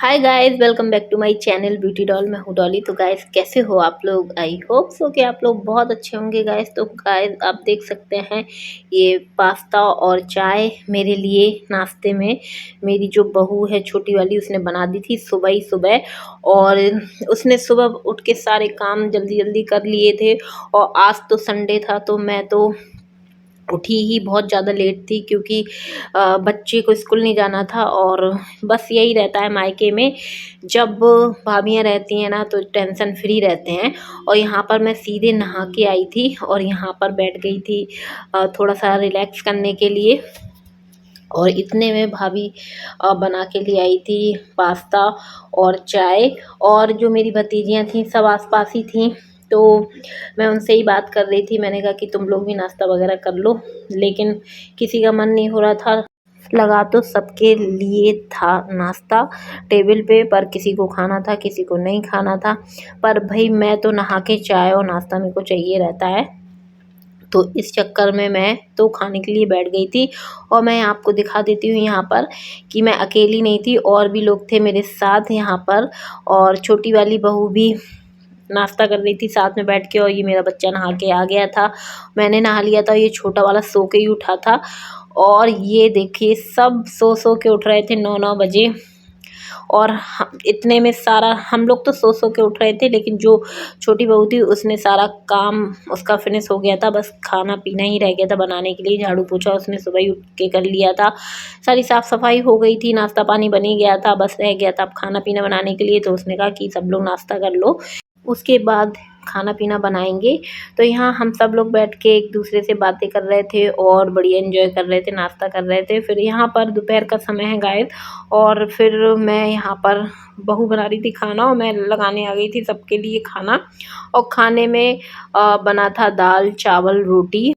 Hi guys, welcome back to my channel beauty doll. मैं हूँ डॉली। तो गाइस, कैसे हो आप लोग? आई होप सो कि आप लोग बहुत अच्छे होंगे गाइस। तो गाइस, आप देख सकते हैं ये पास्ता और चाय मेरे लिए नाश्ते में मेरी जो बहू है छोटी वाली, उसने बना दी थी सुबह ही सुबह। और उसने सुबह उठ के सारे काम जल्दी जल्दी कर लिए थे। और आज तो संडे था तो मैं तो उठी ही बहुत ज़्यादा लेट थी, क्योंकि बच्चे को स्कूल नहीं जाना था। और बस यही रहता है मायके में, जब भाभियाँ रहती हैं ना तो टेंशन फ्री रहते हैं। और यहाँ पर मैं सीधे नहा के आई थी और यहाँ पर बैठ गई थी थोड़ा सा रिलैक्स करने के लिए। और इतने में भाभी बना के ले आई थी पास्ता और चाय। और जो मेरी भतीजियाँ थीं सब आसपास ही थीं, तो मैं उनसे ही बात कर रही थी। मैंने कहा कि तुम लोग भी नाश्ता वगैरह कर लो, लेकिन किसी का मन नहीं हो रहा था। लगा तो सबके लिए था नाश्ता टेबल पे, पर किसी को खाना था किसी को नहीं खाना था। पर भाई मैं तो नहा के चाय और नाश्ता मेरे को चाहिए रहता है। तो इस चक्कर में मैं तो खाने के लिए बैठ गई थी। और मैं आपको दिखा देती हूँ यहाँ पर कि मैं अकेली नहीं थी, और भी लोग थे मेरे साथ यहाँ पर। और छोटी वाली बहू भी नाश्ता कर रही थी साथ में बैठ के। और ये मेरा बच्चा नहा के आ गया था, मैंने नहा लिया था, ये छोटा वाला सो के ही उठा था। और ये देखिए सब सो सो के उठ रहे थे 9-9 बजे। और इतने में सारा हम लोग तो सो सो के उठ रहे थे, लेकिन जो छोटी बहू थी उसने सारा काम उसका फिनिश हो गया था। बस खाना पीना ही रह गया था बनाने के लिए। झाड़ू पोछा उसने सुबह ही उठ के कर लिया था, सारी साफ़ सफाई हो गई थी, नाश्ता पानी बन ही गया था, बस रह गया था अब खाना पीना बनाने के लिए। तो उसने कहा कि सब लोग नाश्ता कर लो, उसके बाद खाना पीना बनाएंगे। तो यहाँ हम सब लोग बैठ के एक दूसरे से बातें कर रहे थे और बढ़िया एंजॉय कर रहे थे, नाश्ता कर रहे थे। फिर यहाँ पर दोपहर का समय है गाइस, और फिर मैं यहाँ पर बहू बना रही थी खाना और मैं लगाने आ गई थी सबके लिए खाना। और खाने में बना था दाल चावल रोटी।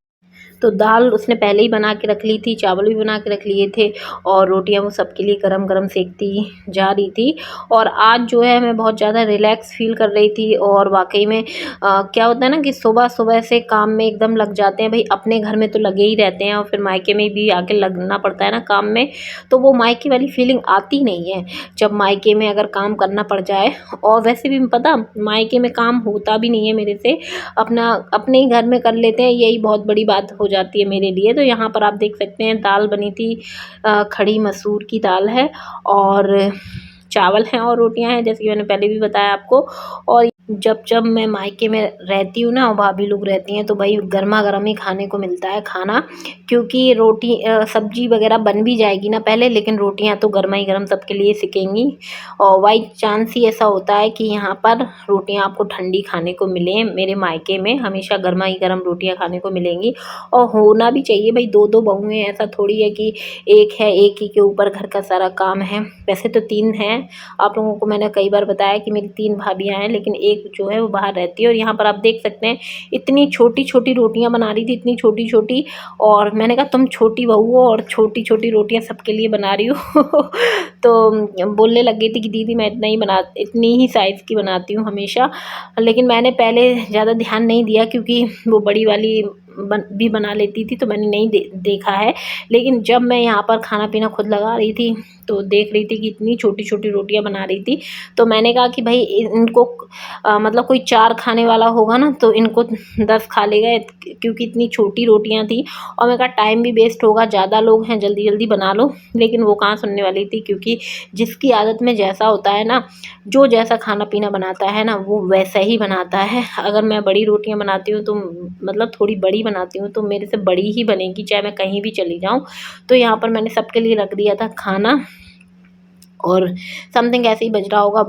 तो दाल उसने पहले ही बना के रख ली थी, चावल भी बना के रख लिए थे, और रोटियां वो सबके लिए गरम गरम सेकती जा रही थी। और आज जो है मैं बहुत ज़्यादा रिलैक्स फील कर रही थी। और वाकई में क्या होता है ना कि सुबह सुबह से काम में एकदम लग जाते हैं भाई। अपने घर में तो लगे ही रहते हैं और फिर मायके में भी आके लगना पड़ता है ना काम में, तो वो मायके वाली फीलिंग आती नहीं है जब मायके में अगर काम करना पड़ जाए। और वैसे भी पता, मायके में काम होता भी नहीं है मेरे से, अपना अपने ही घर में कर लेते हैं, यही बहुत बड़ी बात हो जाती है मेरे लिए। तो यहाँ पर आप देख सकते हैं दाल बनी थी, खड़ी मसूर की दाल है, और चावल हैं और रोटियां हैं, जैसे कि मैंने पहले भी बताया आपको। और जब जब मैं मायके में रहती हूँ ना और भाभी लोग रहती हैं, तो भाई गर्मा गर्म ही खाने को मिलता है खाना, क्योंकि रोटी सब्जी वगैरह बन भी जाएगी ना पहले, लेकिन रोटियां तो गर्मा ही गर्म सबके लिए सिकेंगी। और बाई चांस ही ऐसा होता है कि यहाँ पर रोटियां आपको ठंडी खाने को मिलें। मेरे मायके में हमेशा गर्मा ही गर्म रोटियां खाने को मिलेंगी। और होना भी चाहिए भाई, दो दो बहुएं, ऐसा थोड़ी है कि एक है, एक ही के ऊपर घर का सारा काम है। वैसे तो 3 हैं, आप लोगों को मैंने कई बार बताया कि मेरी 3 भाभियाँ हैं, लेकिन एक जो है वो बाहर रहती है। और यहाँ पर आप देख सकते हैं इतनी छोटी छोटी रोटियां बना रही थी, इतनी छोटी छोटी। और मैंने कहा तुम छोटी बहू हो और छोटी छोटी रोटियां सबके लिए बना रही हो तो बोलने लग गई थी कि दीदी मैं इतनी ही साइज़ की बनाती हूँ हमेशा। लेकिन मैंने पहले ज़्यादा ध्यान नहीं दिया, क्योंकि वो बड़ी वाली भी बना लेती थी, तो मैंने नहीं देखा है। लेकिन जब मैं यहाँ पर खाना पीना खुद लगा रही थी तो देख रही थी कि इतनी छोटी छोटी रोटियां बना रही थी। तो मैंने कहा कि भाई इनको मतलब कोई 4 खाने वाला होगा ना तो इनको 10 खा लेगा, क्योंकि इतनी छोटी रोटियां थी। और मैंने कहा टाइम भी वेस्ट होगा, ज़्यादा लोग हैं, जल्दी जल्दी बना लो। लेकिन वो कहाँ सुनने वाली थी, क्योंकि जिसकी आदत में जैसा होता है ना, जो जैसा खाना पीना बनाता है ना वो वैसा ही बनाता है। अगर मैं बड़ी रोटियां बनाती हूँ तो मतलब थोड़ी बड़ी बनाती हूँ तो मेरे से बड़ी ही बनेगी, चाहे मैं कहीं भी चली जाऊँ। तो यहाँ पर मैंने सबके लिए रख दिया था खाना। और समथिंग ऐसे ही बज रहा होगा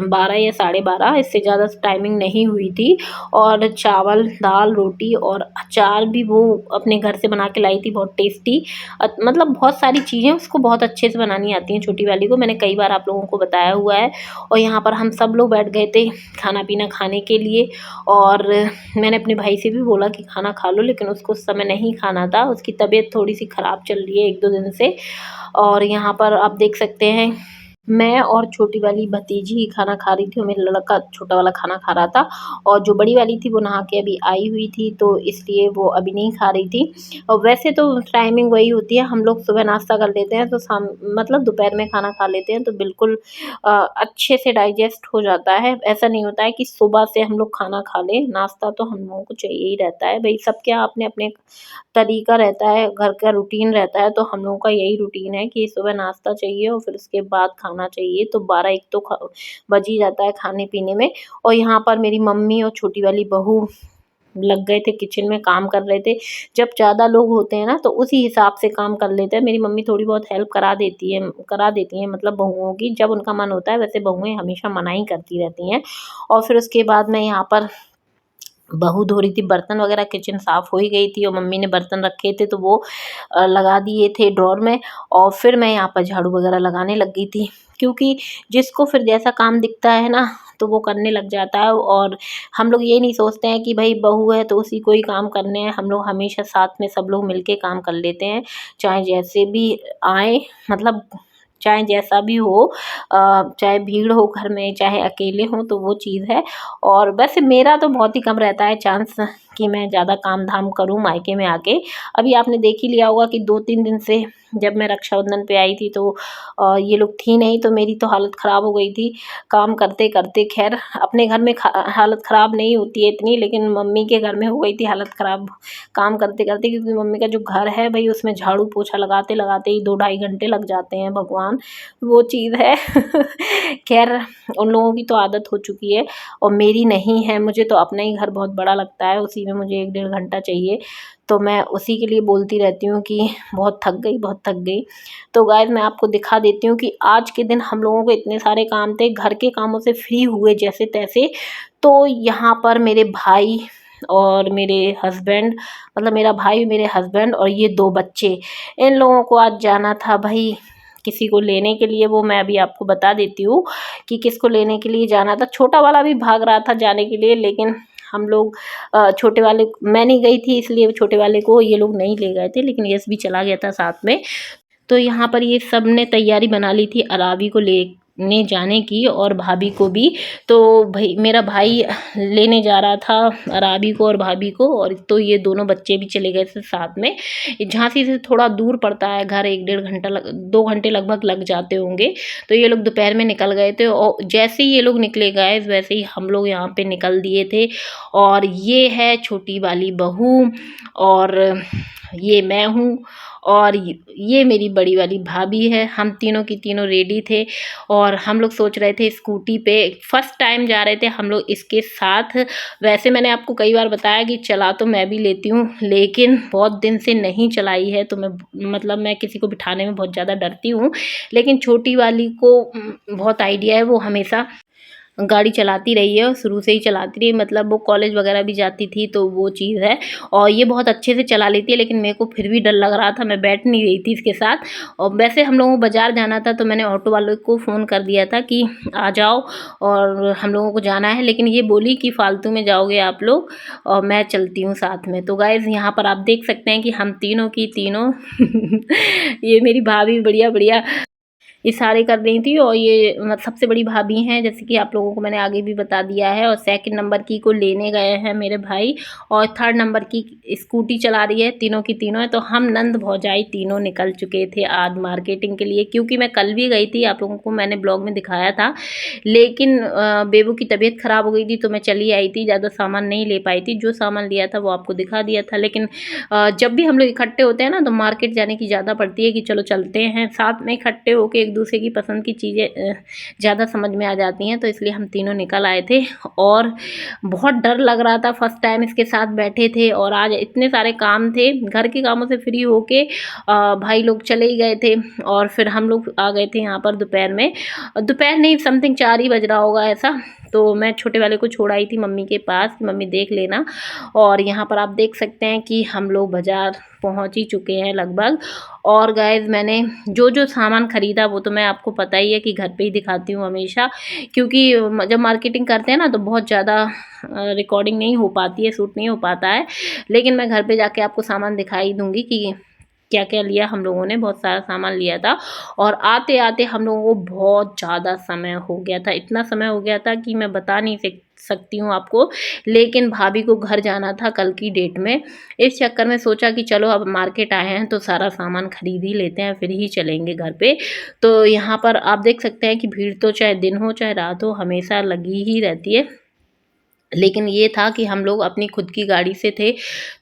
12 या 12:30, इससे ज़्यादा टाइमिंग नहीं हुई थी। और चावल दाल रोटी और अचार भी वो अपने घर से बना के लाई थी, बहुत टेस्टी। मतलब बहुत सारी चीज़ें उसको बहुत अच्छे से बनानी आती हैं छोटी वाली को, मैंने कई बार आप लोगों को बताया हुआ है। और यहाँ पर हम सब लोग बैठ गए थे खाना पीना खाने के लिए। और मैंने अपने भाई से भी बोला कि खाना खा लो, लेकिन उसको उस समय नहीं खाना था, उसकी तबीयत थोड़ी सी ख़राब चल रही है 1-2 दिन से। और यहाँ पर आप देख सकते हैं मैं और छोटी वाली भतीजी ही खाना खा रही थी और मेरा लड़का छोटा वाला खाना खा रहा था, और जो बड़ी वाली थी वो नहा के अभी आई हुई थी, तो इसलिए वो अभी नहीं खा रही थी। और वैसे तो टाइमिंग वही होती है, हम लोग सुबह नाश्ता कर लेते हैं तो शाम मतलब दोपहर में खाना खा लेते हैं, तो बिल्कुल अच्छे से डाइजेस्ट हो जाता है। ऐसा नहीं होता है कि सुबह से हम लोग खाना खा लें, नाश्ता तो हम लोगों को चाहिए ही रहता है। भई सबके अपने-अपने तरीका रहता है, घर का रूटीन रहता है, तो हम लोगों का यही रूटीन है कि सुबह नाश्ता चाहिए और फिर उसके बाद खाना चाहिए, तो 12-1 तो बज ही जाता है खाने-पीने में। और यहाँ पर मेरी मम्मी और छोटी वाली बहू लग गए थे किचन में, काम कर रहे थे। जब ज़्यादा लोग होते हैं ना तो उसी हिसाब से काम कर लेते हैं। मेरी मम्मी थोड़ी बहुत हेल्प करा देती हैं मतलब बहुओं की, जब उनका मन होता है। वैसे बहुएँ हमेशा मना ही करती रहती हैं। और फिर उसके बाद मैं यहाँ पर बहू धो रही थी बर्तन वगैरह, किचन साफ़ हो ही गई थी और मम्मी ने बर्तन रखे थे तो वो लगा दिए थे ड्रॉर में, और फिर मैं यहाँ पर झाड़ू वगैरह लगाने लग गई थी। क्योंकि जिसको फिर जैसा काम दिखता है ना तो वो करने लग जाता है, और हम लोग ये नहीं सोचते हैं कि भई बहू है तो उसी को ही काम करने हैं। हम लोग हमेशा साथ में सब लोग मिल के काम कर लेते हैं, चाहे जैसे भी आएँ, मतलब चाहे जैसा भी हो, चाहे भीड़ हो घर में, चाहे अकेले हों, तो वो चीज़ है। और वैसे मेरा तो बहुत ही कम रहता है चांस कि मैं ज़्यादा काम-धाम करूँ मायके में आके। अभी आपने देख ही लिया होगा कि 2-3 दिन से जब मैं रक्षाबंधन पे आई थी तो ये लोग थी नहीं, तो मेरी तो हालत ख़राब हो गई थी काम करते-करते। ख़ैर अपने घर में हालत ख़राब नहीं होती है इतनी, लेकिन मम्मी के घर में हो गई थी हालत ख़राब काम करते-करते, क्योंकि मम्मी का जो घर है भई उसमें झाड़ू-पोछा लगाते-लगाते ही 2 ढाई घंटे लग जाते हैं, भगवान! वो चीज़ है। ख़ैर उन लोगों की तो आदत हो चुकी है और मेरी नहीं है। मुझे तो अपना ही घर बहुत बड़ा लगता है, उसी में मुझे 1 डेढ़ घंटा चाहिए, तो मैं उसी के लिए बोलती रहती हूँ कि बहुत थक गई, बहुत थक गई। तो गाइस मैं आपको दिखा देती हूँ कि आज के दिन हम लोगों को इतने सारे काम थे, घर के कामों से फ्री हुए जैसे-तैसे, तो यहाँ पर मेरे भाई और मेरे हस्बैंड, मतलब मेरा भाई, मेरे हस्बैंड और ये 2 बच्चे, इन लोगों को आज जाना था भई किसी को लेने के लिए। वो मैं अभी आपको बता देती हूँ कि किसको लेने के लिए जाना था। छोटा वाला भी भाग रहा था जाने के लिए, लेकिन हम लोग छोटे वाले, मैं नहीं गई थी इसलिए छोटे वाले को ये लोग नहीं ले गए थे, लेकिन यश भी चला गया था साथ में। तो यहाँ पर ये सब ने तैयारी बना ली थी अरावी को लेने जाने की, और भाभी को भी। तो भई मेरा भाई लेने जा रहा था अरावी को और भाभी को, और तो ये दोनों बच्चे भी चले गए थे साथ में। झांसी से थोड़ा दूर पड़ता है घर, 1 डेढ़ घंटा 2 घंटे लगभग लग जाते होंगे। तो ये लोग दोपहर में निकल गए थे, और जैसे ही ये लोग निकले गाइस वैसे ही हम लोग यहाँ पे निकल दिए थे। और ये है छोटी वाली बहू, और ये मैं हूँ, और ये मेरी बड़ी वाली भाभी है। हम तीनों की तीनों रेडी थे और हम लोग सोच रहे थे स्कूटी पे, फर्स्ट टाइम जा रहे थे हम लोग इसके साथ। वैसे मैंने आपको कई बार बताया कि चला तो मैं भी लेती हूँ, लेकिन बहुत दिन से नहीं चलाई है, तो मैं किसी को बिठाने में बहुत ज़्यादा डरती हूँ। लेकिन छोटी वाली को बहुत आइडिया है, वो हमेशा गाड़ी चलाती रही है और शुरू से ही चलाती रही, मतलब वो कॉलेज वगैरह भी जाती थी, तो वो चीज़ है। और ये बहुत अच्छे से चला लेती है, लेकिन मेरे को फिर भी डर लग रहा था, मैं बैठ नहीं रही थी इसके साथ। और वैसे हम लोगों को बाज़ार जाना था, तो मैंने ऑटो वाले को फ़ोन कर दिया था कि आ जाओ और हम लोगों को जाना है, लेकिन ये बोली कि फालतू में जाओगे आप लोग और मैं चलती हूँ साथ में। तो गाइज़ यहाँ पर आप देख सकते हैं कि हम तीनों की तीनों ये मेरी भाभी बढ़िया-बढ़िया इशारे कर रही थी, और ये सबसे बड़ी भाभी हैं, जैसे कि आप लोगों को मैंने आगे भी बता दिया है। और सेकंड नंबर की को लेने गए हैं मेरे भाई, और थर्ड नंबर की स्कूटी चला रही है, तीनों की तीनों है। तो हम नंद भौजाई तीनों निकल चुके थे आज मार्केटिंग के लिए, क्योंकि मैं कल भी गई थी, आप लोगों को मैंने ब्लॉग में दिखाया था, लेकिन बेबू की तबीयत ख़राब हो गई थी तो मैं चली आई थी, ज़्यादा सामान नहीं ले पाई थी। जो सामान लिया था वो आपको दिखा दिया था। लेकिन जब भी हम लोग इकट्ठे होते हैं ना तो मार्केट जाने की ज़्यादा पड़ती है कि चलो चलते हैं साथ में, इकट्ठे होकर एक दूसरे की पसंद की चीज़ें ज़्यादा समझ में आ जाती हैं। तो इसलिए हम तीनों निकल आए थे, और बहुत डर लग रहा था, फर्स्ट टाइम इसके साथ बैठे थे, और आज इतने सारे काम थे, घर के कामों से फ्री होके भाई लोग चले ही गए थे, और फिर हम लोग आ गए थे यहाँ पर दोपहर में। दोपहर नहीं, समथिंग 4 ही बज रहा होगा ऐसा। तो मैं छोटे वाले को छोड़ आई थी मम्मी के पास, मम्मी देख लेना। और यहाँ पर आप देख सकते हैं कि हम लोग बाज़ार पहुँच ही चुके हैं लगभग। और गाइज़ मैंने जो जो सामान ख़रीदा वो तो मैं आपको पता ही है कि घर पे ही दिखाती हूँ हमेशा, क्योंकि जब मार्केटिंग करते हैं ना तो बहुत ज़्यादा रिकॉर्डिंग नहीं हो पाती है, शूट नहीं हो पाता है। लेकिन मैं घर पे जाके आपको सामान दिखाई दूँगी कि क्या क्या लिया हम लोगों ने, बहुत सारा सामान लिया था। और आते आते हम लोगों को बहुत ज़्यादा समय हो गया था, इतना समय हो गया था कि मैं बता नहीं सकती हूँ आपको। लेकिन भाभी को घर जाना था कल की डेट में, इस चक्कर में सोचा कि चलो अब मार्केट आए हैं तो सारा सामान खरीद ही लेते हैं, फिर ही चलेंगे घर पे। तो यहाँ पर आप देख सकते हैं कि भीड़ तो चाहे दिन हो चाहे रात हो हमेशा लगी ही रहती है। लेकिन ये था कि हम लोग अपनी खुद की गाड़ी से थे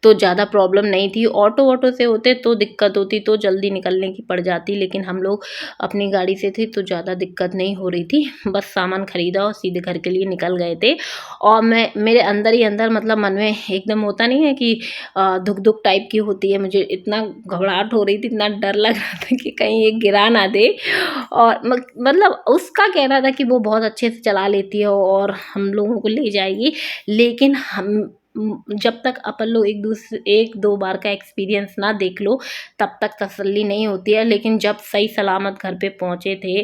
तो ज़्यादा प्रॉब्लम नहीं थी। ऑटो से होते तो दिक्कत होती, तो जल्दी निकलने की पड़ जाती, लेकिन हम लोग अपनी गाड़ी से थे तो ज़्यादा दिक्कत नहीं हो रही थी। बस सामान ख़रीदा और सीधे घर के लिए निकल गए थे। और मैं मेरे अंदर ही अंदर मतलब मन में एकदम होता नहीं है कि धुक-धुक टाइप की होती है, मुझे इतना घबराहट हो रही थी, इतना डर लग रहा था कि कहीं ये गिरा ना दे। और मतलब उसका कहना था कि वो बहुत अच्छे से चला लेती है और हम लोगों को ले जाएगी। लेकिन हम जब तक अपन लोग एक दो बार का एक्सपीरियंस ना देख लो तब तक तसल्ली नहीं होती है। लेकिन जब सही सलामत घर पे पहुँचे थे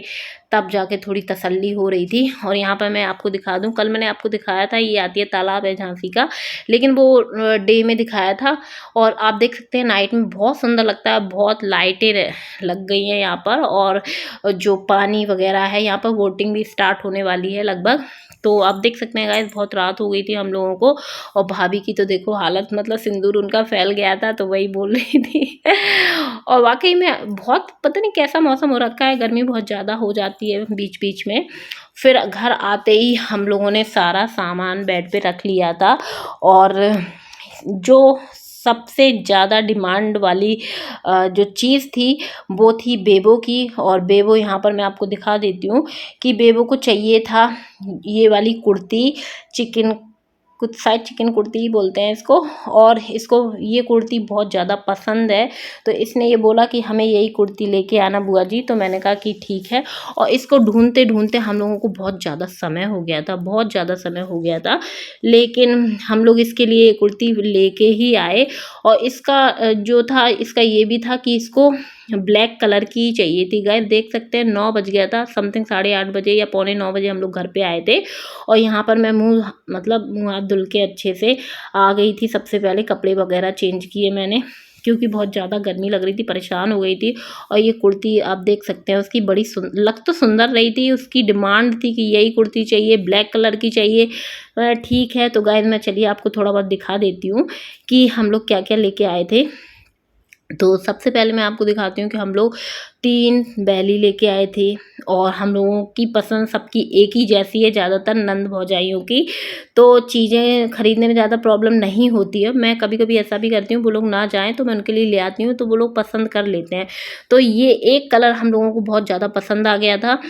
तब जाके थोड़ी तसल्ली हो रही थी। और यहाँ पर मैं आपको दिखा दूँ, कल मैंने आपको दिखाया था, ये आती है तालाब है झांसी का, लेकिन वो डे में दिखाया था। और आप देख सकते हैं नाइट में बहुत सुंदर लगता है, बहुत लाइटें लग गई हैं यहाँ पर। और जो पानी वगैरह है यहाँ पर, बोटिंग भी स्टार्ट होने वाली है लगभग। तो आप देख सकते हैं गाइस, बहुत रात हो गई थी हम लोगों को। और भाभी की तो देखो हालत, मतलब सिंदूर उनका फैल गया था, तो वही बोल रही थी। और वाकई में बहुत पता नहीं कैसा मौसम हो रखा है, गर्मी बहुत ज़्यादा हो जाती है बीच बीच में। फिर घर आते ही हम लोगों ने सारा सामान बेड पे रख लिया था। और जो सबसे ज़्यादा डिमांड वाली जो चीज़ थी वो थी बेबो की। और बेबो यहाँ पर मैं आपको दिखा देती हूँ कि बेबो को चाहिए था ये वाली कुर्ती, चिकन, कुछ शायद चिकन कुर्ती ही बोलते हैं इसको। और इसको ये कुर्ती बहुत ज़्यादा पसंद है, तो इसने ये बोला कि हमें यही कुर्ती लेके आना बुआ जी। तो मैंने कहा कि ठीक है। और इसको ढूंढते ढूंढते हम लोगों को बहुत ज़्यादा समय हो गया था, बहुत ज़्यादा समय हो गया था। लेकिन हम लोग इसके लिए कुर्ती लेके ही आए। और इसका जो था, इसका ये भी था कि इसको ब्लैक कलर की चाहिए थी। गाइस देख सकते हैं 9 बज गया था, समथिंग 8:30 बजे या पौने 9 बजे हम लोग घर पे आए थे। और यहाँ पर मैं मुँह हाथ धुल के अच्छे से आ गई थी। सबसे पहले कपड़े वगैरह चेंज किए मैंने, क्योंकि बहुत ज़्यादा गर्मी लग रही थी, परेशान हो गई थी। और ये कुर्ती आप देख सकते हैं, उसकी बड़ी लग तो सुंदर रही थी, उसकी डिमांड थी कि यही कुर्ती चाहिए, ब्लैक कलर की चाहिए। ठीक है, तो गाइस मैं चलिए आपको थोड़ा बहुत दिखा देती हूँ कि हम लोग क्या क्या लेके आए थे। तो सबसे पहले मैं आपको दिखाती हूँ कि हम लोग 3 बैली लेके आए थे। और हम लोगों की पसंद सबकी एक ही जैसी है, ज़्यादातर नंद भौजाइयों की, तो चीज़ें खरीदने में ज़्यादा प्रॉब्लम नहीं होती है। मैं कभी कभी ऐसा भी करती हूँ, वो लोग ना जाएँ तो मैं उनके लिए ले आती हूँ, तो वो लोग पसंद कर लेते हैं। तो ये एक कलर हम लोगों को बहुत ज़्यादा पसंद आ गया था।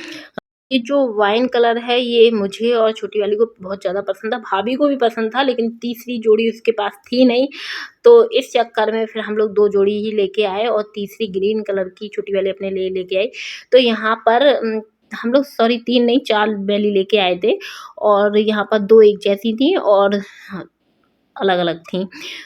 ये जो वाइन कलर है ये मुझे और छोटी वाली को बहुत ज़्यादा पसंद था, भाभी को भी पसंद था, लेकिन तीसरी जोड़ी उसके पास थी नहीं। तो इस चक्कर में फिर हम लोग 2 जोड़ी ही लेके आए और तीसरी ग्रीन कलर की छोटी वाली अपने लिए लेके आई। तो यहाँ पर हम लोग सॉरी 3 नहीं 4 बैली लेके आए थे। और यहाँ पर 2 एक जैसी थी और अलग-अलग थी।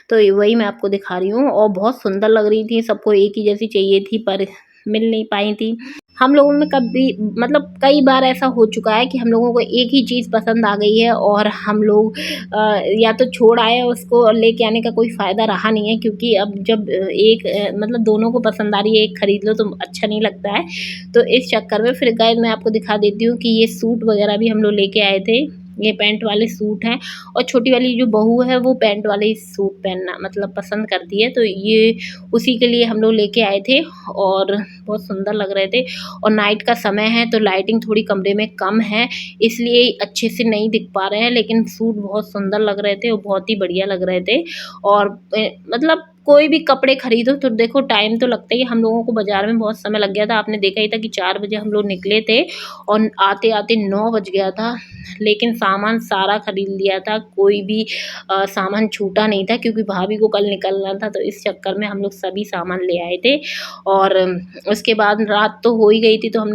तो वही मैं आपको दिखा रही हूँ और बहुत सुंदर लग रही थी, सबको एक ही जैसी चाहिए थी पर मिल नहीं पाई थी। हम लोगों में कभी मतलब कई बार ऐसा हो चुका है कि हम लोगों को एक ही चीज़ पसंद आ गई है और हम लोग या तो छोड़ आए, उसको और लेके आने का कोई फ़ायदा रहा नहीं है, क्योंकि अब जब एक मतलब दोनों को पसंद आ रही है, एक खरीद लो तो अच्छा नहीं लगता है। तो इस चक्कर में फिर गाइस मैं आपको दिखा देती हूँ कि ये सूट वगैरह भी हम लोग लेके आए थे। ये पैंट वाले सूट हैं और छोटी वाली जो बहू है वो पैंट वाले ही सूट पहनना मतलब पसंद करती है, तो ये उसी के लिए हम लोग लेके आए थे और बहुत सुंदर लग रहे थे। और नाइट का समय है तो लाइटिंग थोड़ी कमरे में कम है, इसलिए अच्छे से नहीं दिख पा रहे हैं, लेकिन सूट बहुत सुंदर लग रहे थे और बहुत ही बढ़िया लग रहे थे। और मतलब कोई भी कपड़े खरीदो तो देखो टाइम तो लगता ही है। हम लोगों को बाज़ार में बहुत समय लग गया था, आपने देखा ही था कि 4 बजे हम लोग निकले थे और आते-आते 9 बज गया था। लेकिन सामान सारा खरीद लिया था, कोई भी सामान छूटा नहीं था, क्योंकि भाभी को कल निकलना था, तो इस चक्कर में हम लोग सभी सामान ले आए थे। और उसके बाद रात तो हो ही गई थी, तो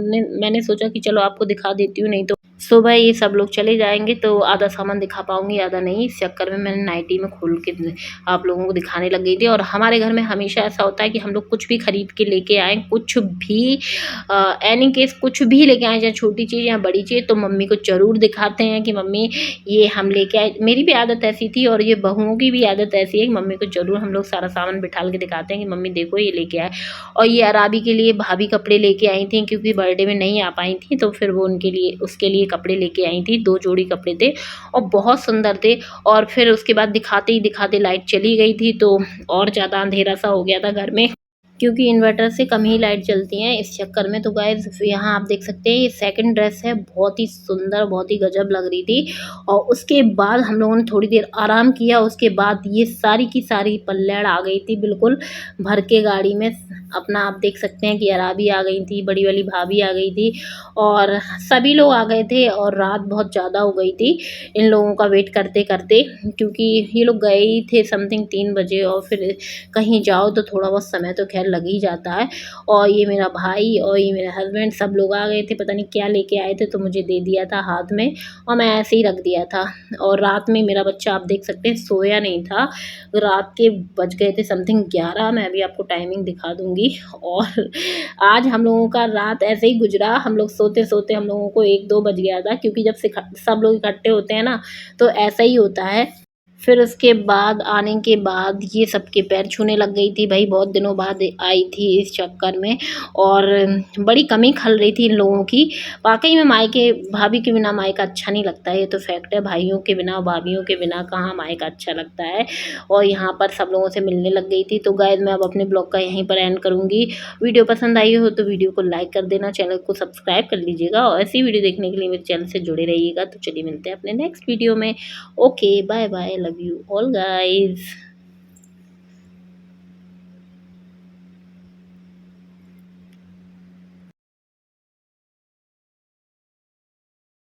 मैंने सोचा कि चलो आपको दिखा देती हूँ, नहीं तो सुबह ये सब लोग चले जाएँगे तो आधा सामान दिखा पाऊँगी, आधा नहीं। इस चक्कर में मैंने नाइटी में खोल के आप लोगों को दिखाने लग गई थी। और हमारे घर में हमेशा ऐसा होता है कि हम लोग कुछ भी खरीद के लेके आएँ, कुछ भी एनी केस कुछ भी लेके आएँ, चाहे छोटी चीज़ या बड़ी चीज़, तो मम्मी को ज़रूर दिखाते हैं कि मम्मी ये हम लेके आए। मेरी भी आदत ऐसी थी और ये बहुओं की भी आदत ऐसी है कि मम्मी को ज़रूर हम लोग सारा सामान बिठाल के दिखाते हैं कि मम्मी देखो ये लेके आए। और ये अराबी के लिए भाभी कपड़े लेके आई थी, क्योंकि बर्थडे में नहीं आ पाई थी, तो फिर वो उनके लिए उसके लिए कपड़े लेके आई थी। 2 जोड़ी कपड़े थे और बहुत सुंदर थे। और फिर उसके बाद दिखाते ही दिखाते लाइट चली गई थी, तो और ज़्यादा अंधेरा सा हो गया था घर में, क्योंकि इन्वर्टर से कम ही लाइट चलती हैं इस चक्कर में। तो गाइस यहाँ आप देख सकते हैं ये सेकंड ड्रेस है, बहुत ही सुंदर, बहुत ही गजब लग रही थी। और उसके बाद हम लोगों ने थोड़ी देर आराम किया, उसके बाद ये सारी की सारी पल्लेड़ आ गई थी बिल्कुल भर के गाड़ी में। अपना आप देख सकते हैं कि अराबी आ गई थी, बड़ी वाली भाभी आ गई थी और सभी लोग आ गए थे। और रात बहुत ज़्यादा हो गई थी इन लोगों का वेट करते करते, क्योंकि ये लोग गए ही थे समथिंग 3 बजे। और फिर कहीं जाओ तो थोड़ा बहुत समय तो खैर लग ही जाता है। और ये मेरा भाई और ये मेरे हस्बैंड सब लोग आ गए थे, पता नहीं क्या लेके आए थे, तो मुझे दे दिया था हाथ में और मैं ऐसे ही रख दिया था। और रात में मेरा बच्चा आप देख सकते हैं सोया नहीं था। रात के बज गए थे समथिंग 11, मैं अभी आपको टाइमिंग दिखा दूँगी। और आज हम लोगों का रात ऐसे ही गुजरा, हम लोग सोते-सोते हम लोगों को 1-2 बज गया था, क्योंकि जब से सब लोग इकट्ठे होते हैं ना, तो ऐसा ही होता है। फिर उसके बाद आने के बाद ये सबके पैर छूने लग गई थी, भाई बहुत दिनों बाद आई थी इस चक्कर में। और बड़ी कमी खल रही थी इन लोगों की। वाक़ई में मायके भाभी के बिना मायका अच्छा नहीं लगता है, ये तो फैक्ट है। भाइयों के बिना, भाभियों के बिना कहाँ मायका अच्छा लगता है। और यहाँ पर सब लोगों से मिलने लग गई थी। तो गाइस मैं अब अपने ब्लॉग का यहीं पर एंड करूँगी। वीडियो पसंद आई हो तो वीडियो को लाइक कर देना, चैनल को सब्सक्राइब कर लीजिएगा और ऐसी वीडियो देखने के लिए मेरे चैनल से जुड़े रहिएगा। तो चलिए मिलते हैं अपने नेक्स्ट वीडियो में। Okay, bye bye. Love you all, guys.